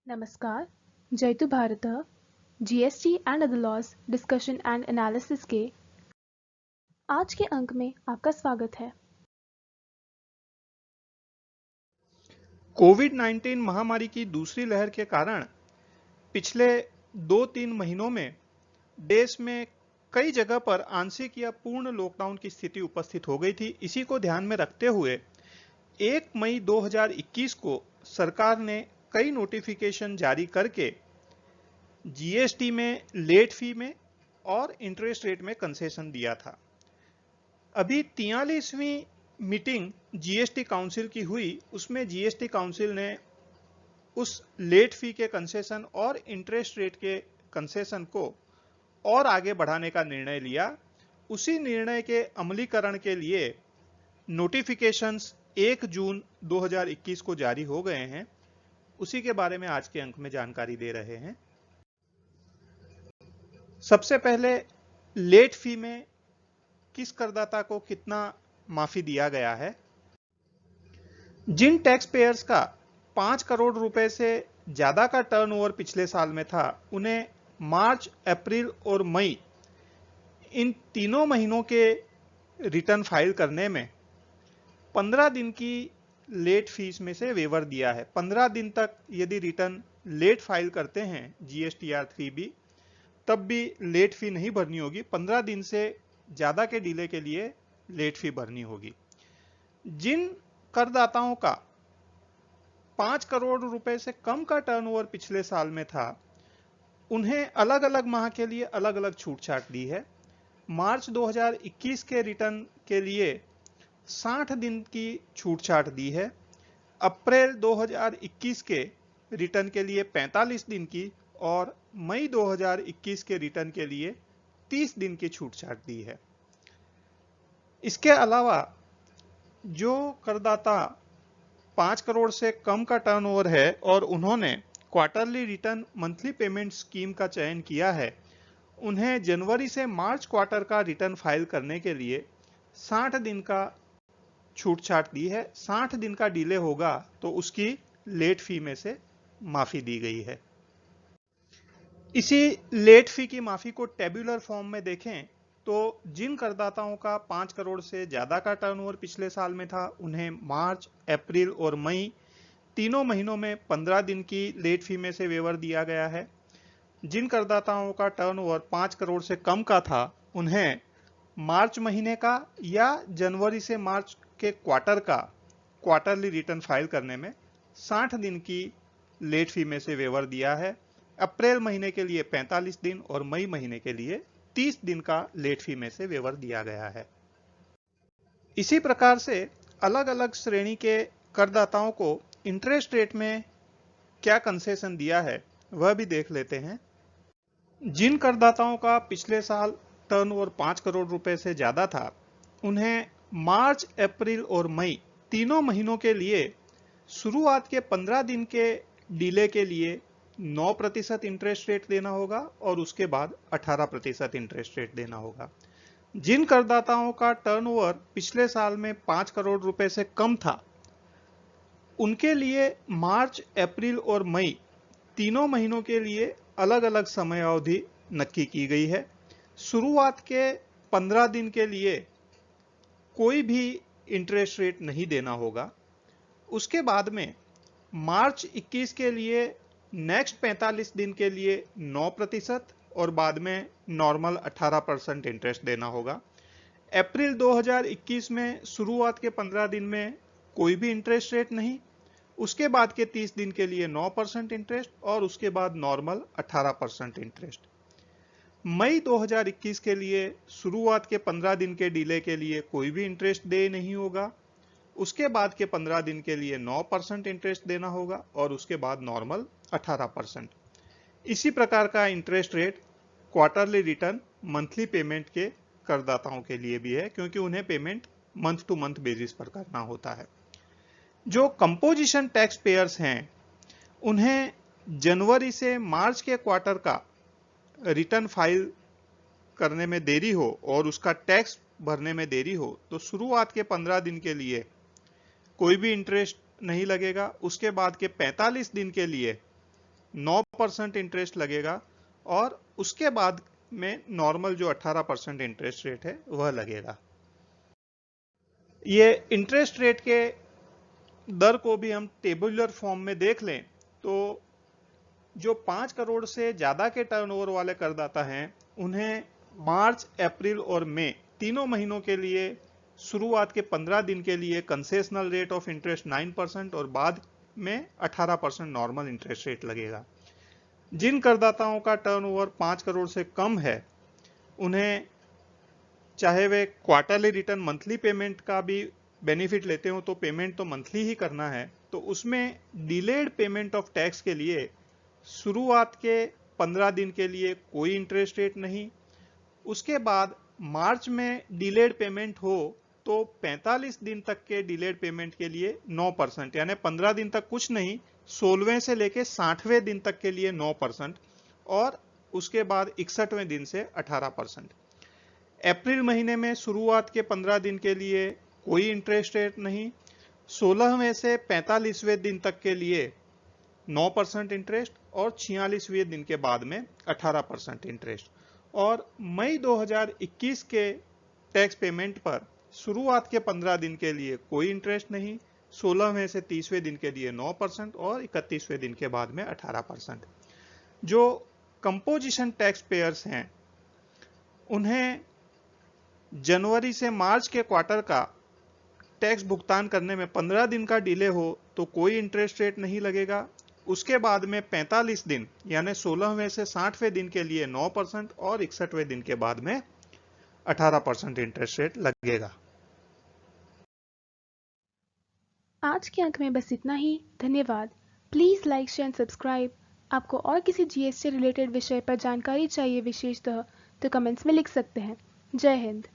नमस्कार, जयतु भारतः GST and other laws discussion and analysis के आज के अंक में आपका स्वागत है। कोविड-19 महामारी की दूसरी लहर के कारण पिछले 2-3 महीनों में देश में कई जगह पर आंशिक या पूर्ण लॉकडाउन की स्थिति उपस्थित हो गई थी। इसी को ध्यान में रखते हुए 1 मई 2021 को सरकार ने कई नोटिफिकेशन जारी करके जीएसटी में लेट फी में और इंटरेस्ट रेट में कंसेशन दिया था। अभी 43वीं मीटिंग जीएसटी काउंसिल की हुई, उसमें जीएसटी काउंसिल ने उस लेट फी के कंसेशन और इंटरेस्ट रेट के कंसेशन को और आगे बढ़ाने का निर्णय लिया। उसी निर्णय के अमलीकरण के लिए नोटिफिकेशंस 1 जून 2021 को जारी हो गए हैं। उसी के बारे में आज के अंक में जानकारी दे रहे हैं। सबसे पहले लेट फी में किस करदाता को कितना माफी दिया गया है। जिन टैक्स पेयर्स का 5 करोड़ रुपए से ज्यादा का टर्नओवर पिछले साल में था, उन्हें मार्च, अप्रैल और मई इन तीनों महीनों के रिटर्न फाइल करने में 15 दिन की लेट फीस में से वेवर दिया है। 15 दिन तक यदि रिटर्न लेट फाइल करते हैं जीएसटीआर 3B, तब भी लेट फी नहीं भरनी होगी। 15 दिन से ज्यादा के डिले के लिए लेट फी भरनी होगी। जिन करदाताओं का 5 करोड़ रुपए से कम का टर्नओवर पिछले साल में था, उन्हें अलग अलग माह के लिए अलग अलग छूट छाट दी है। मार्च 2021 के रिटर्न के लिए 60 दिन की छूट छाट दी है। अप्रैल 2021 के रिटर्न के लिए 45 दिन की और मई 2021 के रिटर्न के लिए 30 दिन की छूट छाट दी है। इसके अलावा जो करदाता 5 करोड़ से कम का टर्नओवर है और उन्होंने quarterly return monthly payment scheme का चयन किया है, उन्हें जनवरी से मार्च क्वार्टर का रिटर्न फाइल करने के लिए 60 दिन का छूट छाट दी है। 60 दिन का डिले होगा तो उसकी लेट फी में से माफी दी गई है। इसी लेट फी की माफी को टेब्यूलर फॉर्म में देखें तो जिन करदाताओं का 5 करोड़ से ज्यादा का टर्नओवर पिछले साल में था, उन्हें मार्च, अप्रैल और मई तीनों महीनों में 15 दिन की लेट फी में से वेवर दिया गया है। जिन करदाताओं का टर्नओवर 5 करोड़ से कम का था, उन्हें मार्च महीने का या जनवरी से मार्च के क्वार्टर का क्वार्टरली रिटर्न फाइल करने में 60 दिन की लेट फी में से वेवर दिया है। अप्रैल महीने के लिए 45 दिन और मई महीने के लिए 30 दिन का लेट फी में से वेवर दिया गया है। इसी प्रकार से अलग अलग श्रेणी के करदाताओं को इंटरेस्ट रेट में क्या कंसेशन दिया है, वह भी देख लेते हैं। जिन करदाताओं का पिछले साल टर्नओवर 5 करोड़ रुपए से ज्यादा था, उन्हें मार्च, अप्रैल और मई तीनों महीनों के लिए शुरुआत के 15 दिन के डिले के लिए 9% इंटरेस्ट रेट देना होगा और उसके बाद 18% इंटरेस्ट रेट देना होगा। जिन करदाताओं का टर्नओवर पिछले साल में 5 करोड़ रुपए से कम था, उनके लिए मार्च, अप्रैल और मई तीनों महीनों के लिए अलग अलग समय अवधि नक्की की गई है। शुरुआत के 15 दिन के लिए कोई भी इंटरेस्ट रेट नहीं देना होगा। उसके बाद में मार्च 21 के लिए नेक्स्ट 45 दिन के लिए 9% और बाद में नॉर्मल 18% इंटरेस्ट देना होगा। अप्रैल 2021 में शुरुआत के 15 दिन में कोई भी इंटरेस्ट रेट नहीं, उसके बाद के 30 दिन के लिए 9% इंटरेस्ट और उसके बाद नॉर्मल 18% इंटरेस्ट। मई 2021 के लिए शुरुआत के 15 दिन के डिले के लिए कोई भी इंटरेस्ट दे नहीं होगा। उसके बाद के 15 दिन के लिए 9% इंटरेस्ट देना होगा और उसके बाद नॉर्मल 18%। इसी प्रकार का interest rate quarterly return monthly payment के करदाताओं के लिए भी है, क्योंकि उन्हें payment month two month basis पर करना होता है। जो कंपोजिशन टैक्स पेयर्स हैं, उन्हें जनवरी से मार्च के क्वार्टर का रिटर्न फाइल करने में देरी हो और उसका टैक्स भरने में देरी हो तो शुरुआत के 15 दिन के लिए कोई भी इंटरेस्ट नहीं लगेगा। उसके बाद के 45 दिन के लिए 9% इंटरेस्ट लगेगा और उसके बाद में नॉर्मल जो 18% इंटरेस्ट रेट है वह लगेगा। ये इंटरेस्ट रेट के दर को भी हम टेबुलर फॉर्म में देख लें तो जो 5 करोड़ से ज्यादा के टर्नओवर वाले करदाता हैं उन्हें मार्च, अप्रैल और मई तीनों महीनों के लिए शुरुआत के 15 दिन के लिए कंसेशनल रेट ऑफ इंटरेस्ट 9% और बाद में 18% नॉर्मल इंटरेस्ट रेट लगेगा। जिन करदाताओं का टर्नओवर 5 करोड़ से कम है उन्हें चाहे वे क्वार्टरली रिटर्न मंथली पेमेंट का भी बेनिफिट लेते हो तो पेमेंट तो मंथली ही करना है, तो उसमें डिलेड पेमेंट ऑफ टैक्स के लिए शुरुआत के 15 दिन के लिए कोई इंटरेस्ट रेट नहीं। उसके बाद मार्च में डिलेड पेमेंट हो तो 45 दिन तक के डिलेड पेमेंट के लिए 9%, यानी 15 दिन तक कुछ नहीं, 16वें से लेके 60वें दिन तक के लिए 9% और उसके बाद 61वें दिन से 18%। अप्रैल महीने में शुरुआत के 15 दिन के लिए कोई इंटरेस्ट रेट नहीं, 16वें से 45वें दिन तक के लिए 9% इंटरेस्ट और 46वें दिन के बाद में 18% इंटरेस्ट। और मई 2021 के टैक्स पेमेंट पर शुरुआत के 15 दिन के लिए कोई इंटरेस्ट नहीं, 16वें से 30वें दिन के लिए 9% और 31वें दिन के बाद में 18%। जो कंपोजिशन टैक्स पेयर्स हैं उन्हें जनवरी से मार्च के क्वार्टर का टैक्स भुगतान करने में 15 दिन का डिले हो तो कोई इंटरेस्ट रेट नहीं लगेगा। उसके बाद में 45 दिन यानी 16वें से 60वें दिन के लिए 9% और 61वें दिन के बाद में 18% इंटरेस्ट रेट लगेगा। आज के अंक में बस इतना ही। धन्यवाद। Please like, share and subscribe. आपको और किसी जीएसटी रिलेटेड विषय पर जानकारी चाहिए विशेषतः तो कमेंट्स में लिख सकते हैं। जय हिंद।